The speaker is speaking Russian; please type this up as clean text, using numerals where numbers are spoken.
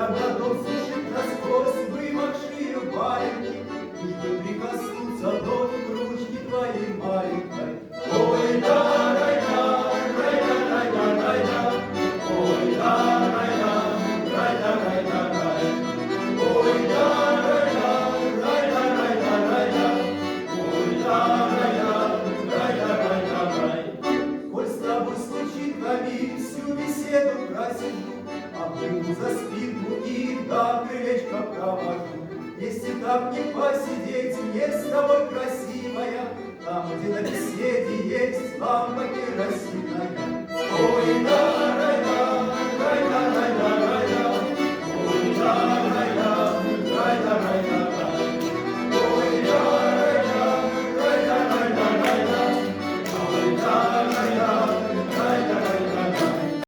Я готов сушить насквозь вымокшие валенки, лишь бы прикоснуться вновь к ручке твоей маленькой. Ой, да, рай-да, рай-да, рай-да, рай-да. Ой, да, рай-да, рай-да, рай-да, рай. Ой, да, рай-да, рай-да, рай-да, рай-да. Ой, да, рай-да, рай-да, рай-да, рай. Коль с тобой случит на миг всю беседу просижу, обниму за спинку и до крылечка провожу. Если так не посидеть мне с тобой, красивая, там, где на беседе есть лампа керосиновая. Ой, да, рай-да, рай-да, рай-да, рай-да. Ой, да,